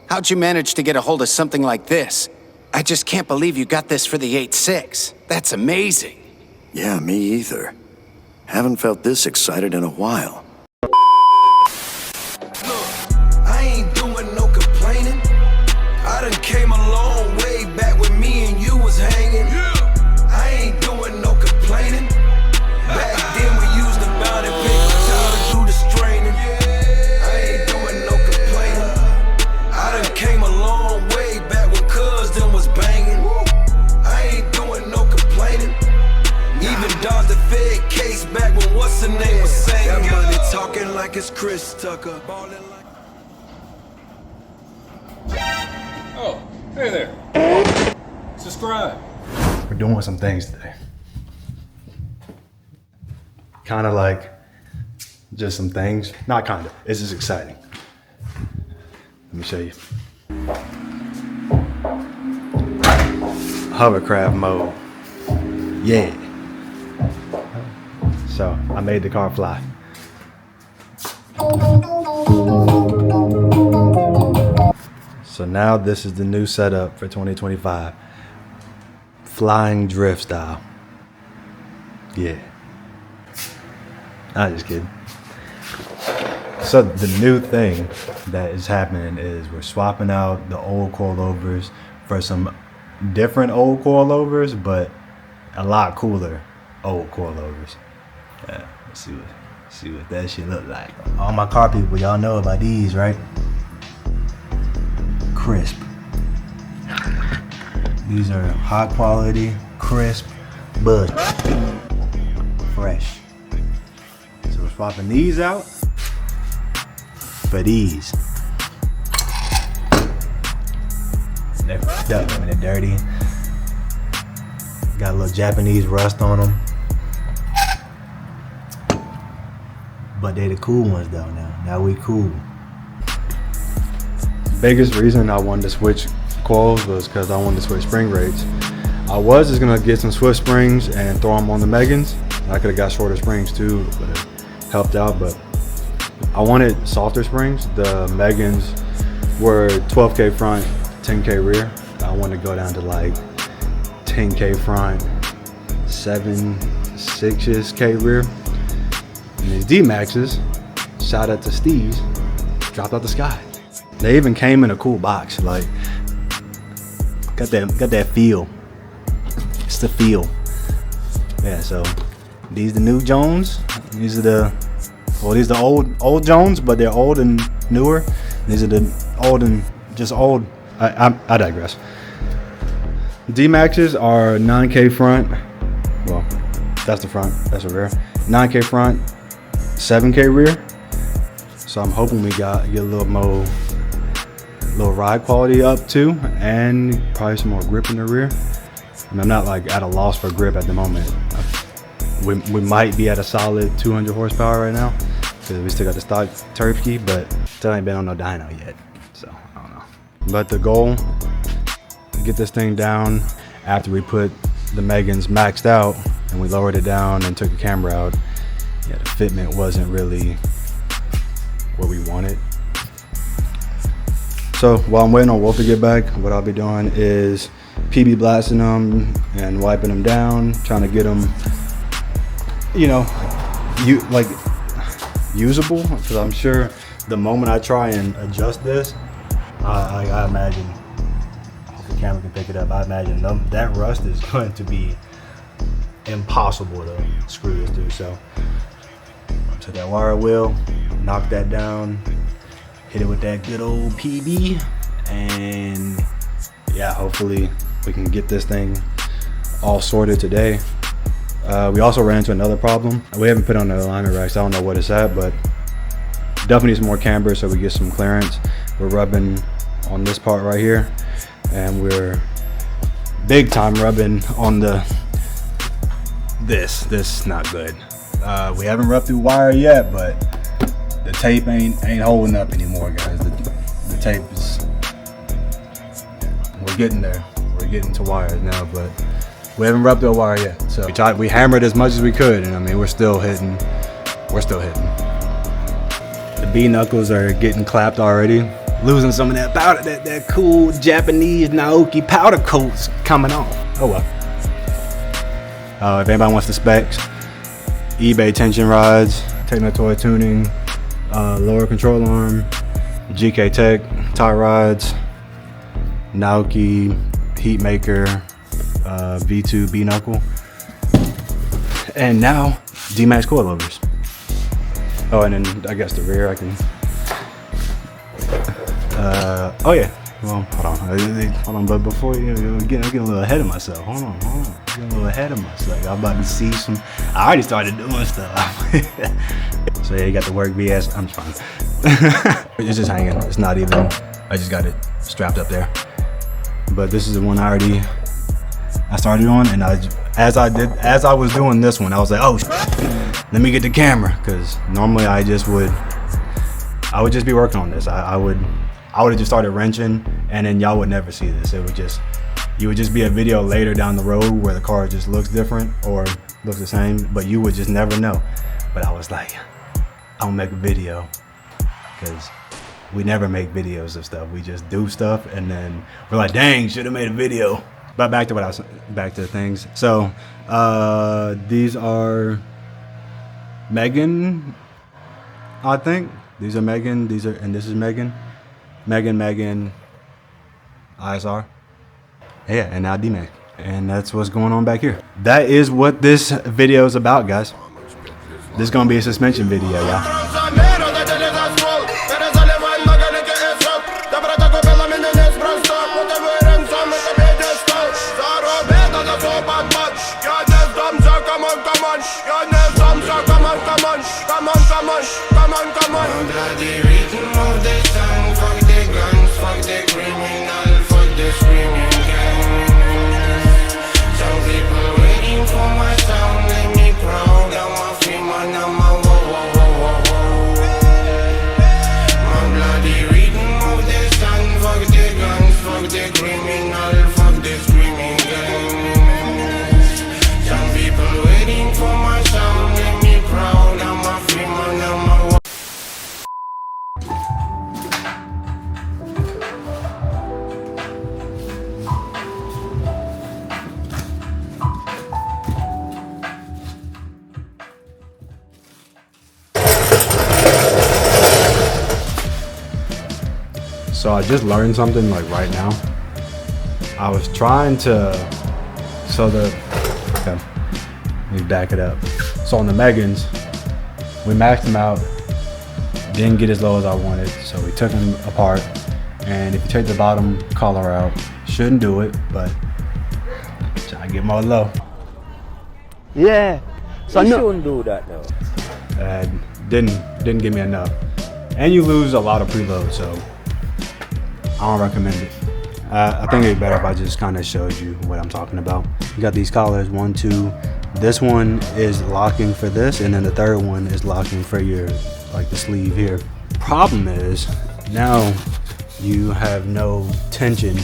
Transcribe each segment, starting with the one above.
How'd you manage to get a hold of something like this? I just can't believe you got this for the 8.6. That's amazing. Yeah, me either. Haven't felt this excited in a while. I ain't doing no complaining. I done came a long way back when me and you was hanging. I ain't doing no complaining. Back then we used to bound and paper towel to do the straining. I ain't doing no complaining. I done came a long way back when cuz them was banging. I ain't doing no complaining. Even dodged the Fed case back when what's the name was saying. That money talking like it's Chris Tucker. Oh, hey there. Subscribe. We're doing some things today. Kind of like just some things. Not kind of. It's just exciting. Let me show you. Hovercraft mode. Yeah. So I made the car fly. So now this is the new setup for 2025. Flying drift style. Yeah. I'm just kidding. So the new thing that is happening is we're swapping out the old coilovers for some different old coilovers, but a lot cooler old coilovers. Yeah, let's see what that shit look like. All my car people, y'all know about these, right? Crisp. These are high quality, crisp, but fresh. So we're swapping these out for these. They're fucked up, I mean, they're dirty. Got a little Japanese rust on them. But they the cool ones though now. Now we cool. Biggest reason I wanted to switch coils was because I wanted to switch spring rates. I was just gonna get some Swift springs and throw them on the Megans. I could have got shorter springs too, but it helped out. But I wanted softer springs. The Megans were 12K front, 10K rear. I wanted to go down to like 10K front, 7-6K rear. And these D-Maxes, shout out to Steve's, dropped out the sky. They even came in a cool box, like got that feel. It's the feel. Yeah, so these the new Jones. These are the old Jones, but they're old and newer. These are the old and just old. I digress. D-Maxes are 9K front. Well, that's the front, that's the rear. 9K front, 7K rear. So I'm hoping we get a little more, ride quality up too, and probably some more grip in the rear. I mean, I'm not like at a loss for grip at the moment. We might be at a solid 200 horsepower right now because we still got the stock turf key, but still ain't been on no dyno yet. So I don't know. But the goal, get this thing down after we put the Megans maxed out and we lowered it down and took the camera out. Yeah, the fitment wasn't really what we wanted. So while I'm waiting on Wolf to get back, what I'll be doing is PB blasting them and wiping them down, trying to get them, you know, usable. Because I'm sure the moment I try and adjust this, I imagine, if the camera can pick it up, I imagine that rust is going to be impossible to screw this through. So to that wire wheel, knock that down, hit it with that good old PB, and yeah, hopefully we can get this thing all sorted today. We also ran into another problem. We haven't put on the liner racks. I don't know what it's at, but definitely need some more camber so we get some clearance. We're rubbing on this part right here, and we're big time rubbing on this is not good. We haven't rubbed through wire yet, but the tape ain't holding up anymore, guys. The tape is, we're getting there. We're getting to wires now, but We haven't rubbed the wire yet. So we hammered as much as we could, and I mean, we're still hitting. The B knuckles are getting clapped already. Losing some of that powder, that cool Japanese Naoki powder coat's coming off. Oh well. If anybody wants the specs, eBay tension rods, Techno-Toy tuning, lower control arm, GK Tech tie rods, Naoki heat maker, V2 B knuckle, and now D-Max coilovers. Oh, and then I guess the rear I can. Oh yeah. Well, hold on. But before I'm getting a little ahead of myself. Hold on. Getting a little ahead of myself. I'm about to see some. I already started doing stuff. So yeah, you got the work BS. I'm just fine. It's just hanging. It's not even. I just got it strapped up there. But this is the one I started on, and as I was doing this one, I was like, oh, let me get the camera, because normally I would just be working on this. I would have just started wrenching, and then y'all would never see this. You would just be a video later down the road where the car just looks different or looks the same, but you would just never know. But I was like, I'll make a video, because we never make videos of stuff. We just do stuff, and then we're like, dang, should have made a video. But back to things. So these are Megan, I think. These are Megan. And this is Megan. Megan, ISR. Yeah, and now D-Max. And that's what's going on back here. That is what this video is about, guys. This is gonna be a suspension video, y'all. So I just learned something like right now. I was trying to, okay, let me back it up. So on the Megans, we maxed them out, didn't get as low as I wanted, so we took them apart. And if you take the bottom collar out, shouldn't do it, but trying to get more low. Yeah, so you shouldn't do that though. Didn't give me enough. And you lose a lot of preload, so I don't recommend it. I think it'd be better if I just kind of showed you what I'm talking about. You got these collars, 1, 2. This one is locking for this, and then the third one is locking for your, like the sleeve here. Problem is, now you have no tension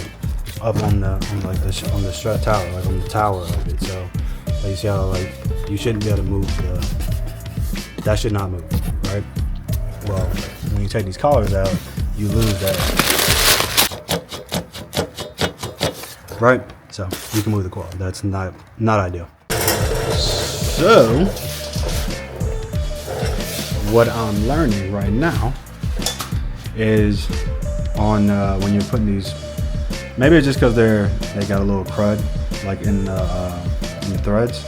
up on the strut tower, like on the tower of it. So like you see how like you shouldn't be able to move that should not move, right? Well, when you take these collars out, you lose that. Right? So you can move the coil. That's not ideal. So what I'm learning right now is on when you're putting these, maybe it's just because they got a little crud like in the threads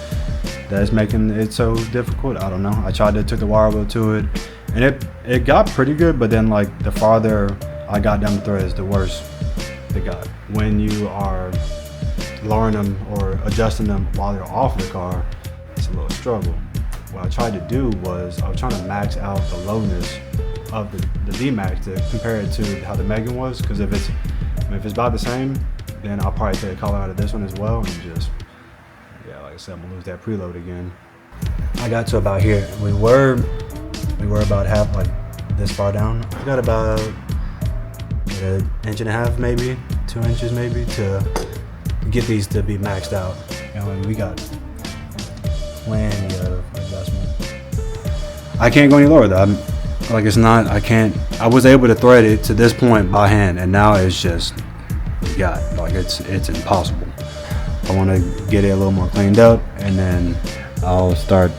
that's making it so difficult. I don't know. I took the wire wheel to it, and it got pretty good, but then like the farther I got down the threads, the worse it got. When you are lowering them or adjusting them while they're off the car, it's a little struggle. What I tried to do was I was trying to max out the lowness of the D-Max to compare it to how the Megan was, because if it's about the same, then I'll probably take a color out of this one as well, and just, yeah, like I said, I'm gonna lose that preload again. I got to about here. We were about half, like this far down. I got about an inch and a half, maybe 2 inches, maybe, to get these to be maxed out. And we got plenty of adjustment. I can't go any lower though. It's not, I was able to thread it to this point by hand, and now it's just, it's impossible. I want to get it a little more cleaned up, and then I'll start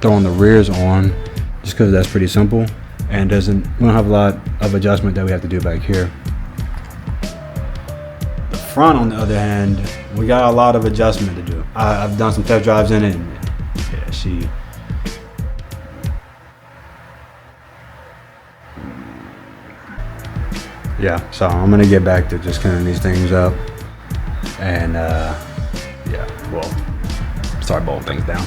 throwing the rears on, just because that's pretty simple, and we don't have a lot of adjustment that we have to do back here. The front, on the other hand, we got a lot of adjustment to do. I've done some test drives in it, and so I'm gonna get back to just cleaning these things up, and start bolting things down.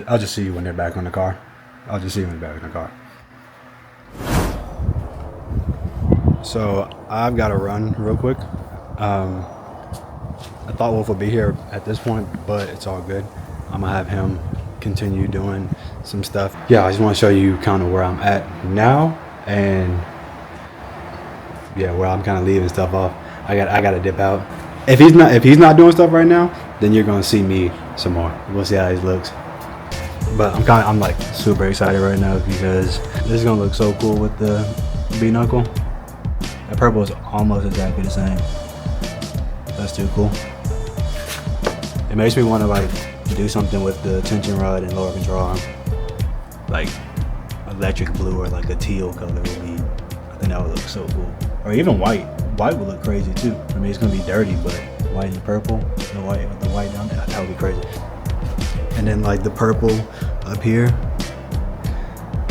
I'll just see you when they're back on the car. So I've got to run real quick. I thought Wolf would be here at this point, but it's all good. I'm gonna have him continue doing some stuff. Yeah, I just want to show you kind of where I'm at now, and where I'm kind of leaving stuff off. I gotta dip out. If he's not doing stuff right now, then you're gonna see me some more. We'll see how he looks. But I'm like super excited right now because this is gonna look so cool with the B knuckle. The purple is almost exactly the same. That's too cool. It makes me want to do something with the tension rod and lower control arm, like electric blue or like a teal color would be. I think that would look so cool. Or even white. White would look crazy too. I mean, it's gonna be dirty, but white and purple, the white down there, that would be crazy. And then like the purple up here,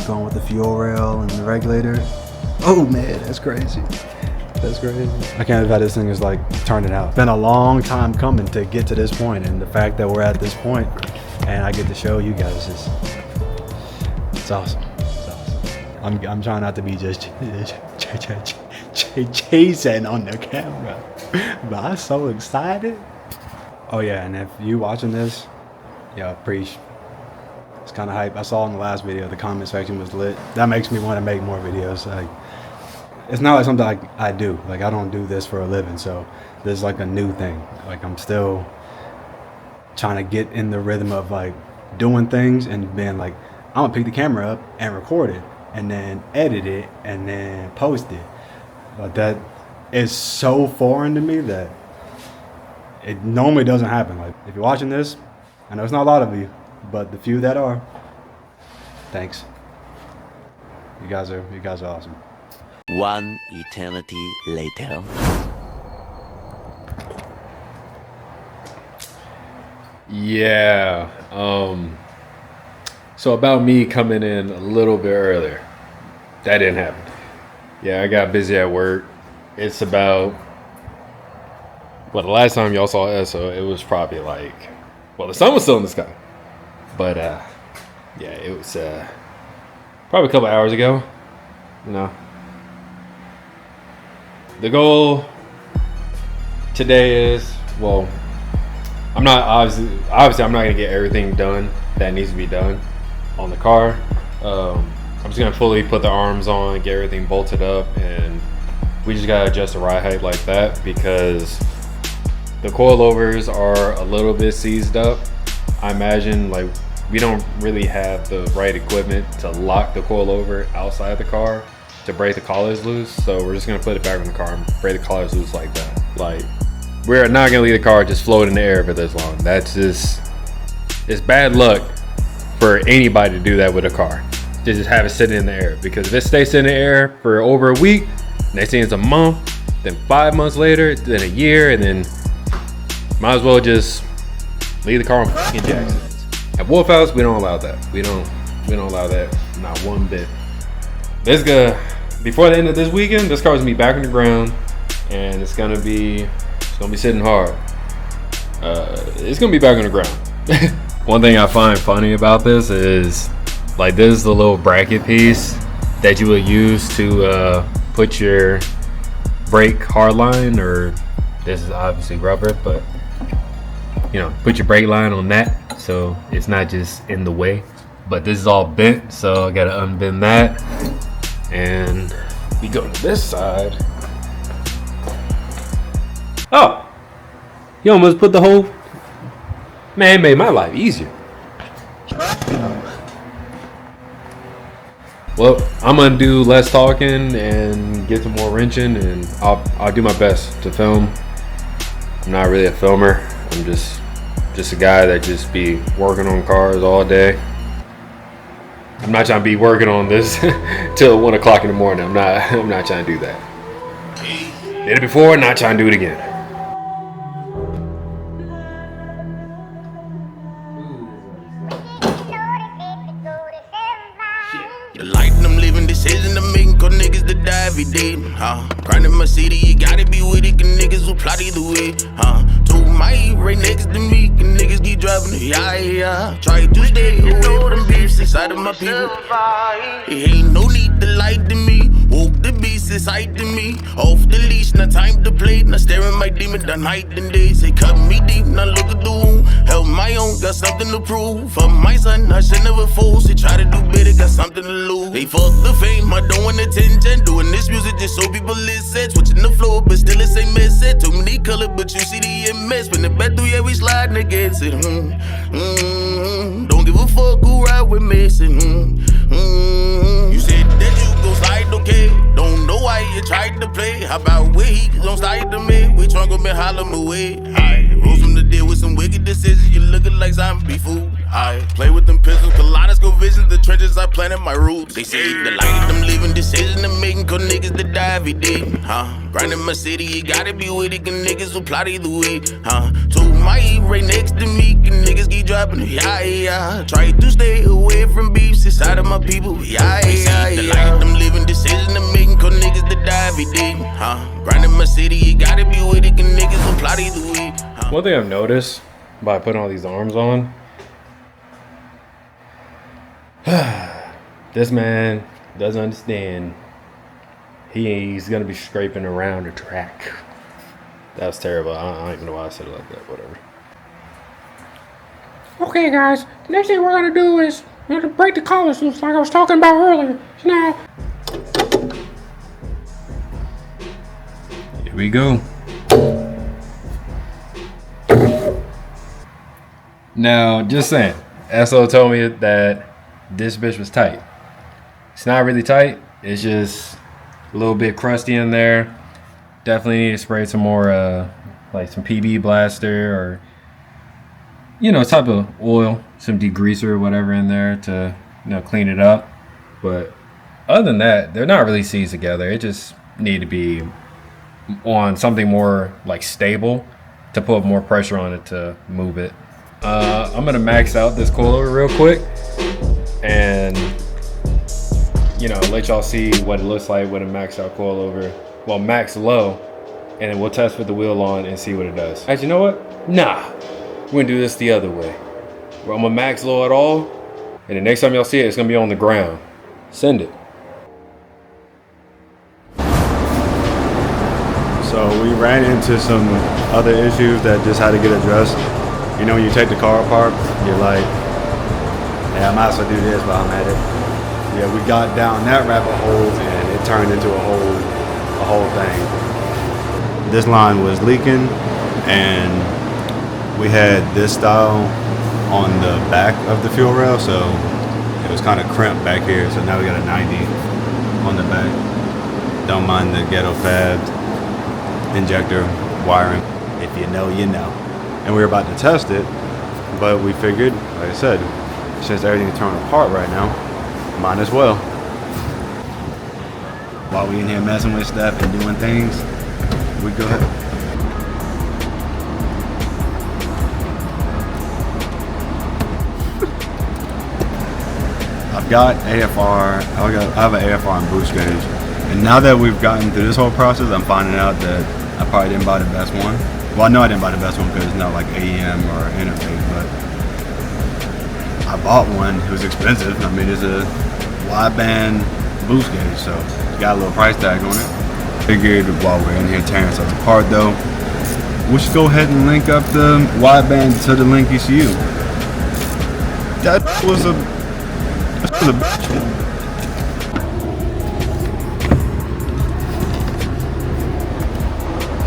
going with the fuel rail and the regulator. Oh man, that's crazy. That's crazy. I can't believe how this thing is turning out. It's been a long time coming to get to this point, and the fact that we're at this point and I get to show you guys it's awesome. It's awesome. I'm trying not to be just chasing on the camera, but I'm so excited. Oh yeah, and if you watching this, preach. It's kind of hype. I saw in the last video the comment section was lit. That makes me want to make more videos. It's not like something I do. I don't do this for a living, so this is a new thing. I'm still trying to get in the rhythm of doing things and being I'm gonna pick the camera up and record it and then edit it and then post it. But that is so foreign to me that it normally doesn't happen. If you're watching this, I know it's not a lot of you, but the few that are, thanks. You guys are awesome. One eternity later. Yeah. So about me coming in a little bit earlier, that didn't happen. Yeah, I got busy at work. It's about, the last time y'all saw ESO, it was probably the sun was still in the sky. But it was probably a couple hours ago. The goal today is, I'm not obviously I'm not gonna get everything done that needs to be done on the car. I'm just gonna fully put the arms on, get everything bolted up, and we just gotta adjust the ride height like that because the coilovers are a little bit seized up. I imagine we don't really have the right equipment to lock the coilover outside the car to break the collars loose, so we're just gonna put it back in the car and break the collars loose like that. We're not gonna leave the car just float in the air for this long. It's bad luck for anybody to do that with a car. Just have it sitting in the air, because if it stays in the air for over a week, next thing it's a month, then 5 months later, then a year, and then might as well just leave the car on fucking jacks. At Wolfhouse, we don't allow that. We don't allow that, not one bit. Before the end of this weekend, this car's gonna be back on the ground, and it's gonna be sitting hard. It's gonna be back on the ground. One thing I find funny about this is this is the little bracket piece that you would use to put your brake hard line, or this is obviously rubber, but put your brake line on that so it's not just in the way. But this is all bent, so I gotta unbend that. And we go to this side. Oh, you almost put the whole, man, it made my life easier. Well, I'm gonna do less talking and get some more wrenching, and I'll do my best to film. I'm not really a filmer. I'm just a guy that just be working on cars all day. I'm not trying to be working on this till 1 o'clock in the morning. I'm not trying to do that. Did it before, not trying to do it again. The light I'm living, decision I'm making, cause niggas that die every day. Grinding my city, you gotta be with it, cause niggas will plot either way. To my right next to me, cause niggas keep driving the yeah. Try to stay away from beefs inside of my people. It ain't no need to lie to me. Walk the beast inside to me. Off the leash, now time to play. Now staring my demon down night and day. Say cut me deep, now look at the wound. Help my own, got something to prove. For my son, I should never fool. Say try to do better, got something to lose. They fuck the fame, I don't want attention. Doing this music just so people listen. Switching the flow, but still the same message. Too many color, but you see the MS. When the bet through, yeah, we sliding against it. Don't give a fuck who ride with me. Say, You said that you gon' slide, okay? Don't know why you tried to play. How about we don't slide to me? We trunk up and holler my way. I rose from the dead with some wicked decisions. You looking like zombie food. I play with them pistols, kaleidoscope visions. The trenches I planted my roots. They say the light I'm living, decision I'm making, cause niggas that die every day. Grinding my city, you gotta be with it, cause niggas will plot either way. To my right next to me, cause niggas keep dropping yeah. Try to stay away from beefs inside of my people, yeah. The light I'm living, decision I'm making, cause niggas that die every day. Grinding my city, you gotta be with it, cause niggas will plot either way. One thing I've noticed by putting all these arms on, this man doesn't understand. He's gonna be scraping around the track. That was terrible. I don't even know why I said it like that. Whatever. Okay, guys. The next thing we're gonna do is we're gonna break the collars loose, like I was talking about earlier. So now, here we go. Now, just saying, SO told me that this bitch was tight. It's not really tight. It's just a little bit crusty in there. Definitely need to spray some more, like some PB blaster or, you know, type of oil, some degreaser or whatever in there to, you know, clean it up. But other than that, they're not really seized together. It just need to be on something more like stable to put more pressure on it to move it. I'm gonna max out this coilover real quick and, you know, let y'all see what it looks like with a maxed out coilover. Well, max low, and then we'll test with the wheel on and see what it does. Actually, you know what? Nah, we're gonna do this the other way. I'm gonna max low it all, and the next time y'all see it, it's gonna be on the ground. Send it. So we ran into some other issues that just had to get addressed. You know, when you take the car apart, you're like, yeah, I might as well do this while I'm at it. Yeah, we got down that rabbit hole and it turned into a whole thing. This line was leaking and we had this style on the back of the fuel rail, so it was kind of crimped back here. So now we got a 90 on the back. Don't mind the ghetto fabbed injector wiring. If you know, you know. And we were about to test it, but we figured, like I said, since everything's torn apart right now, might as well. While we in here messing with stuff and doing things, we go ahead. I've got AFR, I have an AFR and boost gauge. And now that we've gotten through this whole process, I'm finding out that I probably didn't buy the best one. Well, I know I didn't buy the best one because it's not like AEM or Innovate, but I bought one. It was expensive. I mean, it's a wideband boost gauge, so it's got a little price tag on it. Figured while we're in here tearing stuff apart though, we should go ahead and link up the wideband to the Link ECU. That was a bitch.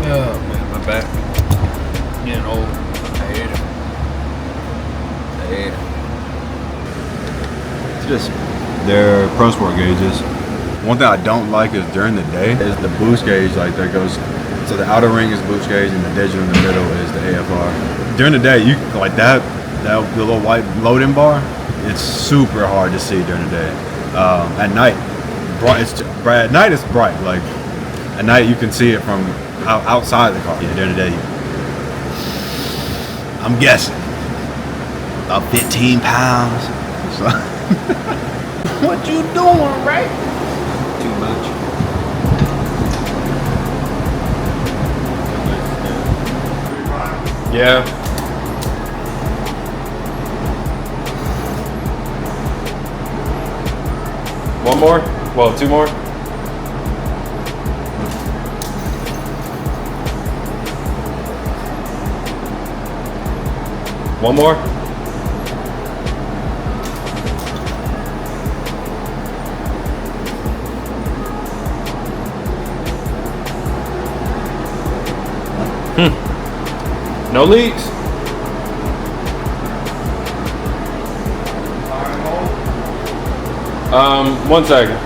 Oh man, my back. Getting old. I hate it. It's just they're pro sport gauges. One thing I don't like is during the day is the boost gauge. Like there goes, so the outer ring is boost gauge and the digital in the middle is the AFR. During the day, you like that the little white loading bar. It's super hard to see during the day. At night, bright. At night it's bright. Like at night you can see it from outside the car. Yeah, during the day, I'm guessing about 15 pounds. So. What you doing, right? Too much. Yeah. One more? Well, two more? One more? No leaks. 1 second.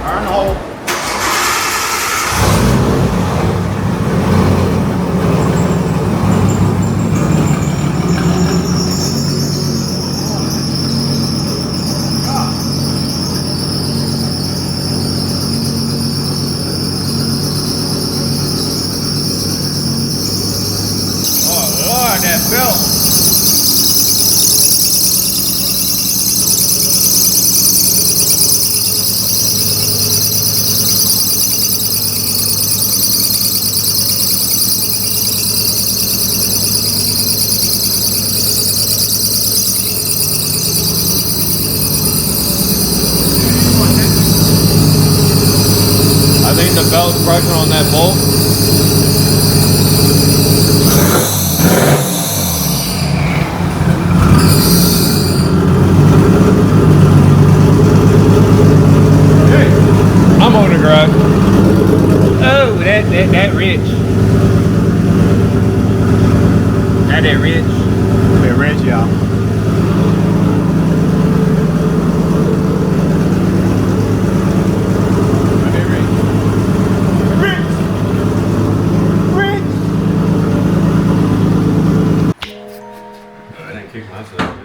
Iron hole. I think the belt's pressure on that bolt. I'm on the garage. Oh, that rich. That rich. That rich, y'all.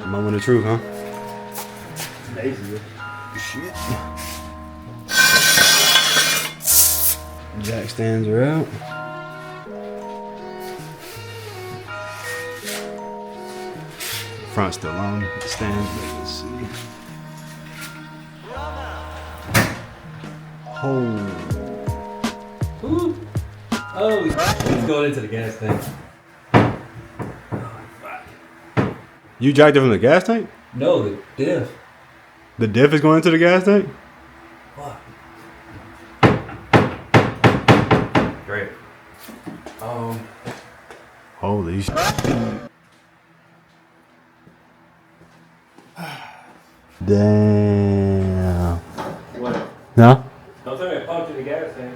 Moment of truth, huh? Lazy. Shit. Jack stands are out. Front still on. The stands, let's see. Oh, he's going into the gas tank. You jacked it from the gas tank? No, the diff. The diff is going into the gas tank? What? Great. Holy shit. Damn. What? No? Don't tell me I pumped in the gas tank.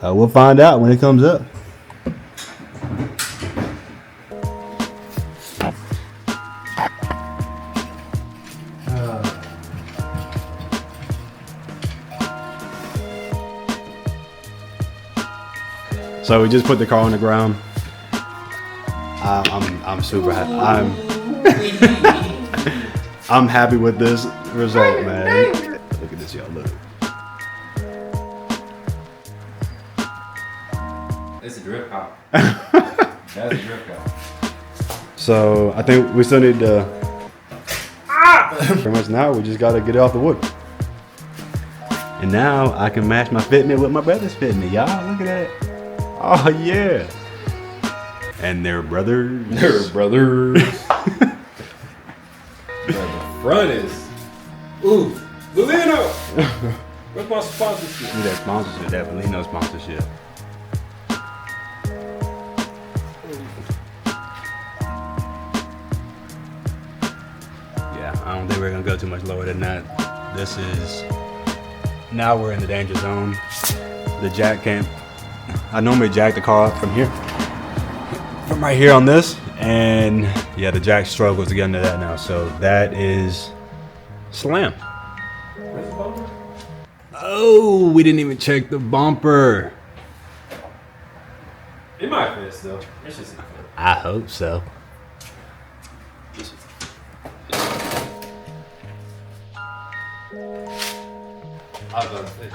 We'll find out when it comes up. So we just put the car on the ground. I'm super happy. I'm happy with this result, man. Look at this, y'all. Look. It's a drip cop. That's a drip cop. So I think we still need to. Pretty much now we just gotta get it off the wood. And now I can match my fitment with my brother's fitment, y'all. Look at that. Oh yeah. And they're brothers. They're brothers. The front is. Ooh, Lulino. Where's my sponsorship? Need that sponsorship, definitely no sponsorship. I don't think we're gonna go too much lower than that. This is, now we're in the danger zone. The jack can't, I normally jack the car up from here, from right here on this, and yeah, the jack struggles to get into that now. So that is slam. Oh, we didn't even check the bumper. It might fit still. It's just. I hope so. I was about to say.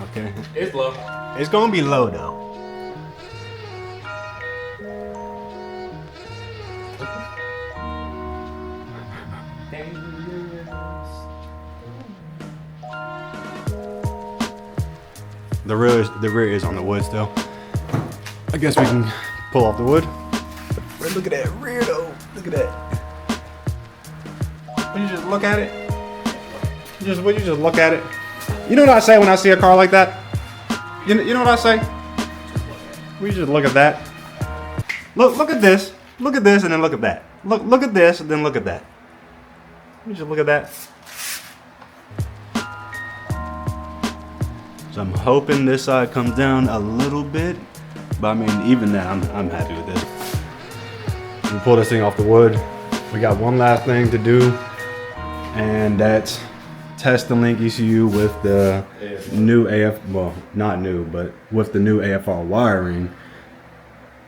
Okay. It's low. It's gonna be low though. The rear is on the wood still. I guess we can pull off the wood. But look at that rear though. Look at that. When you just look at it, when you just look at it. You know what I say when I see a car like that? You know what I say? We just look at that. Look at this. Look at this and then look at that. Look at this and then look at that. We just look at that. So I'm hoping this side comes down a little bit, but I mean, even that, I'm happy with this. We pull this thing off the wood. We got one last thing to do, and that's test the link ECU with the new well, not new, but with the new AFR wiring.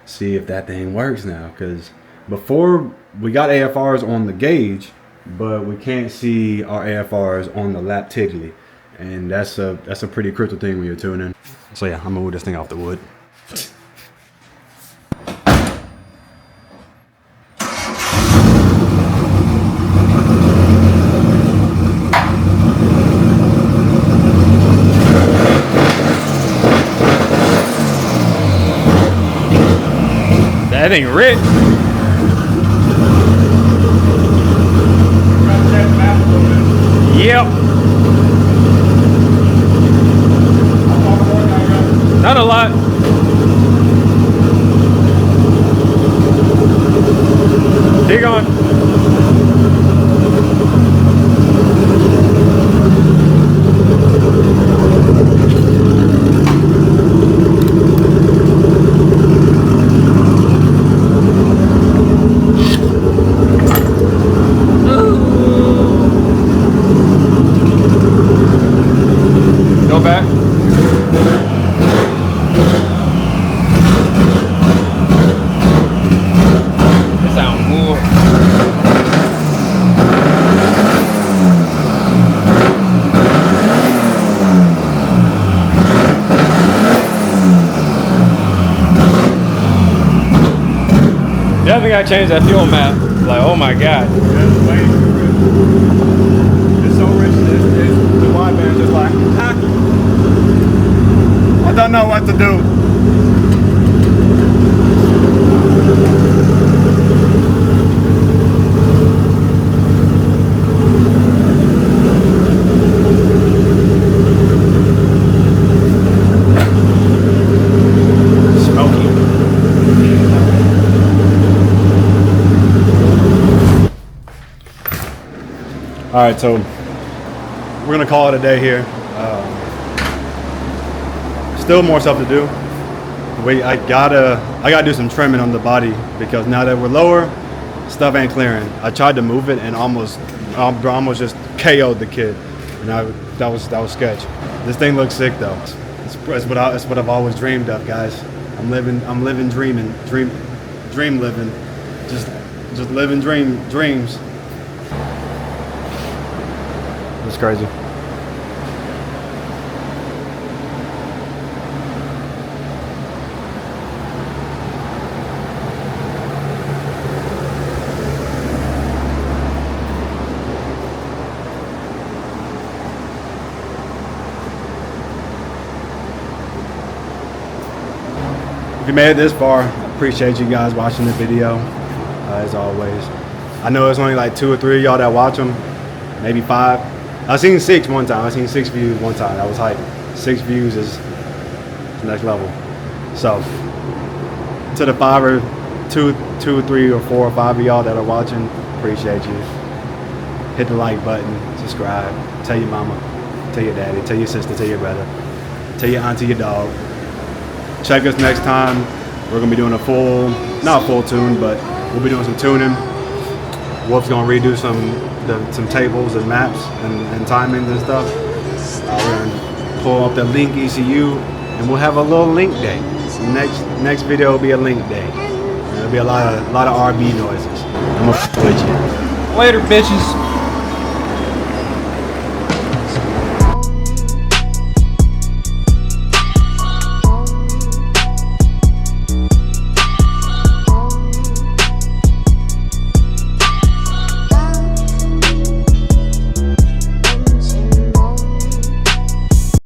See if that thing works now, because before we got AFRs on the gauge, but we can't see our AFRs on the lap tiddly. And that's a pretty crucial thing when you're tuning. So yeah, I'm gonna move this thing off the wood. That ain't rich. Yep. Not a lot. Keep going. Go back. Definitely gotta change that fuel map. Like, oh my god. It's so rich, the wideband just like, I don't know what to do. All right, so we're gonna call it a day here. Still more stuff to do. I gotta do some trimming on the body because now that we're lower, stuff ain't clearing. I tried to move it and almost just KO'd the kid, and that was sketch. This thing looks sick though. It's what I've always dreamed of, guys. I'm living dream living, just living dreams. It's crazy. If you made it this far, I appreciate you guys watching the video, as always. I know it's only like 2 or 3 of y'all that watch them, maybe 5. I've seen 6 one time. I've seen 6 views one time. That was hype. 6 views is the next level. So, to the 5 two, 3, or 4 or 5 of y'all that are watching, appreciate you. Hit the like button, subscribe, tell your mama, tell your daddy, tell your sister, tell your brother, tell your auntie, your dog. Check us next time. We're gonna be doing a full, not full tune, but we'll be doing some tuning. Wolf's gonna redo some tables and maps and timings and stuff. We're gonna pull up the Link ECU, and we'll have a little Link day. Next video will be a Link day. There'll be a lot of RB noises. I'm gonna with you. Later, bitches.